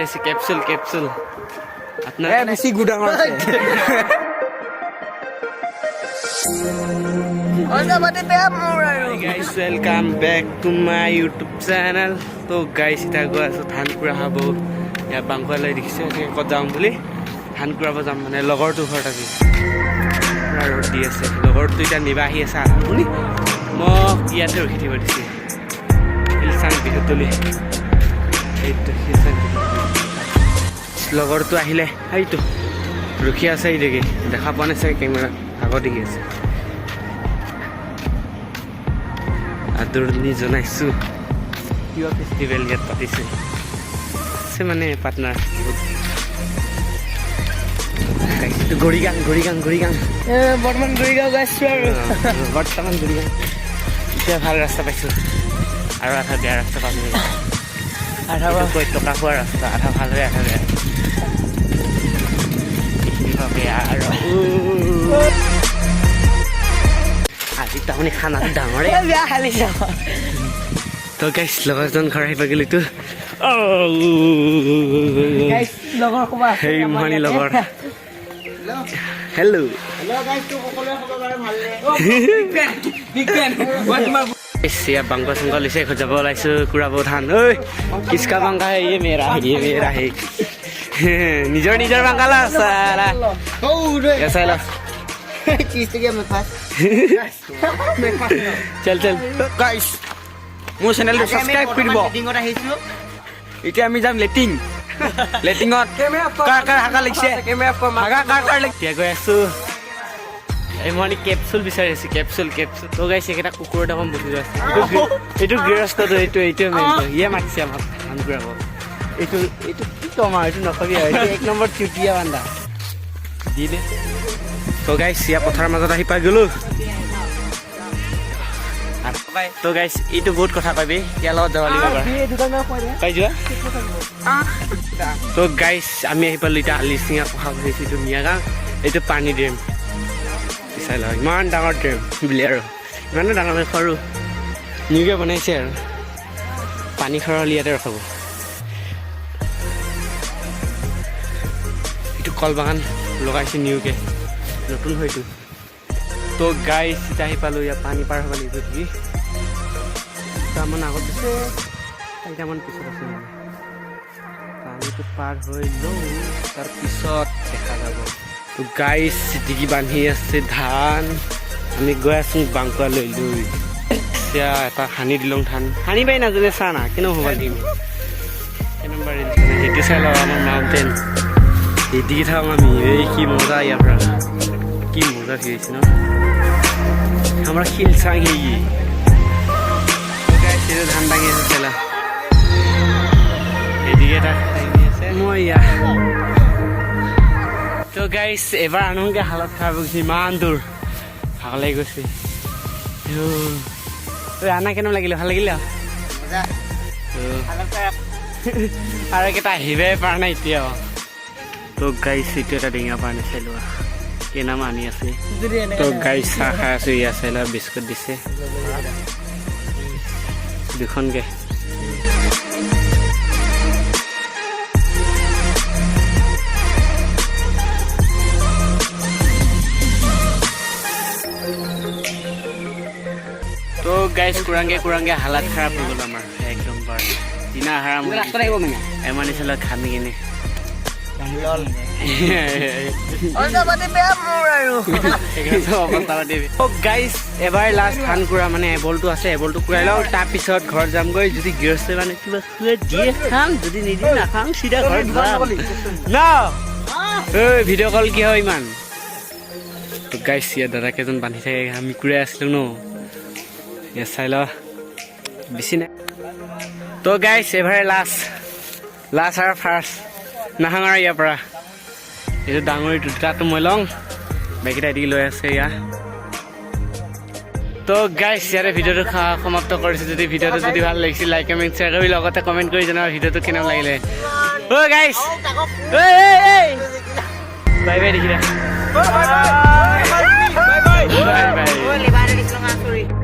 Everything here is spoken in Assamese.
ऐसे कैप्सूल कैप्सूल अपना বেশি গুড়া মারছে guys welcome back to my YouTube channel तो guys इता गो आছো ধানকুৰা খাব या বাংকালৈ দেখিছে কত যাম বুলি ধানকুৰাব যাম মানে লগৰটো ঘৰত আজি পুৰা ৰ'দ দি আছে লগৰটো ইটা নিবা আহি আছে আপুনি মোক ইয়াতে ৰখি দিব দিছে ইলসাং বিহুতলি এইটো হিসাং লগৰটো আহিলে এইটো ৰখি আছে এইদিকে দেখা পোৱা নাই চাগে কেমেৰা আগত দেখি আছে আদৰণি জনাইছো কিয় ফেষ্টিভেল ইয়াত পাতিছে আছে মানে পাৰ্টনাৰ গৰিগাং বৰ্তমান গৰিগাঁও গৈছো আৰু বৰ্তমান গৰিগাং এতিয়া ভাল ৰাস্তা পাইছো আৰু আধা বেয়া ৰাস্তা পাম আধা কৈ টকা খোৱা ৰাস্তা আধা ভাল হয় আধা বেয়া আৰু আজি তাৰমানে খানাটো ডাঙৰে বেয়া খালিছে তো গাইছ লগৰজন ঘৰ আহিব গ'লিতো লগৰ ক'বা সেই মোহানি লগৰ হেল্ল' এছিয়া বাংকা চাংকা লৈছে যাব ওলাইছোঁ কুৰাব ধান ঐ কিচকা বাংকা হে মেৰা হে নিজৰ নিজৰ বাংকা লা চালা চাই ল চল চল গাইছ মোৰ চেনেলটো সাবস্ক্ৰাইব কৰিব এতিয়া আমি যাম লেটিঙত কাৰ হাগা লাগিছে হাগা কাৰ লাগিছে এতিয়া গৈ আছোঁ এই মই কেপচুল বিচাৰি আছোঁ কেপচুল তো গাইছে এইকেইটা কুকুৰ দেখোন বহি আছে এইটো গৃহস্থটো এইটোৱে মেইন ইয়ে মাতিছে আমাক ধান ঘূৰাব এইটো কি ক'ম আৰু এইটো নকবি আৰু এইটো 1 নম্বৰ চুটিয়া বান্ধা দি দে তো গাইছ ইয়া পথাৰৰ মাজত আহি পাই গ'লো তো গাইছ এইটো বহুত কথা কবি ইয়াৰ লগত যাব লাগিব পাই যোৱা তো গাইছ আমি আহি পালোঁ এতিয়া আলি চিঙা কথা কৈছোঁ এইটো মিয়াগাঁও এইটো পানী ডেম চাই লওক ইমান ডাঙৰ ডেম বুলি আৰু ইমানো ডাঙৰ সৰু নিউকৈ বনাইছে আৰু পানী খৰলি ইয়াতে ৰখাব এইটো কল বাগান লগাইছে নিউকৈ নতুন হয়তো তো গাইছ এতিয়া আহি পালোঁ ইয়াত পানী পাৰ হ'ব লাগিব কি দুটামান আগত আছে চাৰিটামান পিছত আছে মানে পানীটো পাৰ হৈ লওঁ তাৰপিছত দেখা যাব তো গাইছ চিটিকি বান্ধি আছে ধান আমি গৈ আছোঁ বাংকা লৈ এতিয়া এটা সানি দিলোঁ ধান সানি পাই নাজানে চা না কেনে হ'ব দিম নম্বৰ সেইটো চাই লওঁ আমাৰ মাউণ্টেইন এদিকে থাকোঁ আমি এই কি মজা ইয়াৰ পৰা কি মজা ফিৰিছে ন আমরা খিলসাং গিয়ে ধান দাঙি আছে চেলা এদিকে মইয়া তো গাইছ এবাৰ আনোগে হালত খাব গৈছে ইমান দূৰ ভাগ লাগি গৈছে আনা কেনে লাগিলে ভাল লাগিলে আৰু এইকেইটা আহিবই পৰা নাই এতিয়াও তো গাইছ এইটো এটা ডিঙা পৰা নাই চাই লোৱা কেনা মানি আছে তো গাইছ চাহ খাই আছো ইয়া চাই লোৱা বিস্কুট দিছে দুখনকে তো গাইছ কুৰাংগে হালাত খাৰাপ হৈ গ'ল আমাৰ একদম বাৰু দিনা হাৰাম এমানি চালত খামি কিনে এবাৰ লাষ্ট ধান কুৰা মানে এবলটো আছে এবলটো কুৰাই লওঁ তাৰপিছত ঘৰত যামগৈ যদি গৃহস্থ মানে কিবা খুৱাই দিয়ে খাম যদি নিদিয়ে নাখাম চিধা ঘৰত ন ভিডিঅ' কল কি হয় ইমান গাইছ ইয়াত দাদাকেইজন বান্ধি থাকে আমি কুৰাই আছিলোঁ ন ইয়াত চাই ল বেছি নাই তো গাইছ এবাৰে লাষ্ট আৰু ফাৰ্ষ্ট নাহাং আৰু ইয়াৰ পৰা এইটো ডাঙৰিটো দুটাটো মই লওঁ বাকীটা দি লৈ আছে ইয়া তো গাইছ ইয়াৰে ভিডিঅ'টো সমাপ্ত কৰিছোঁ যদি ভিডিঅ'টো যদি ভাল লাগিছিল লাইক কমেণ্ট শ্বেয়াৰ কৰি লগতে কমেণ্ট কৰি জনাব ভিডিঅ'টো কেনেকুৱা লাগিলে অ' গাইছ বাই বাই দেখিলা বাই বাই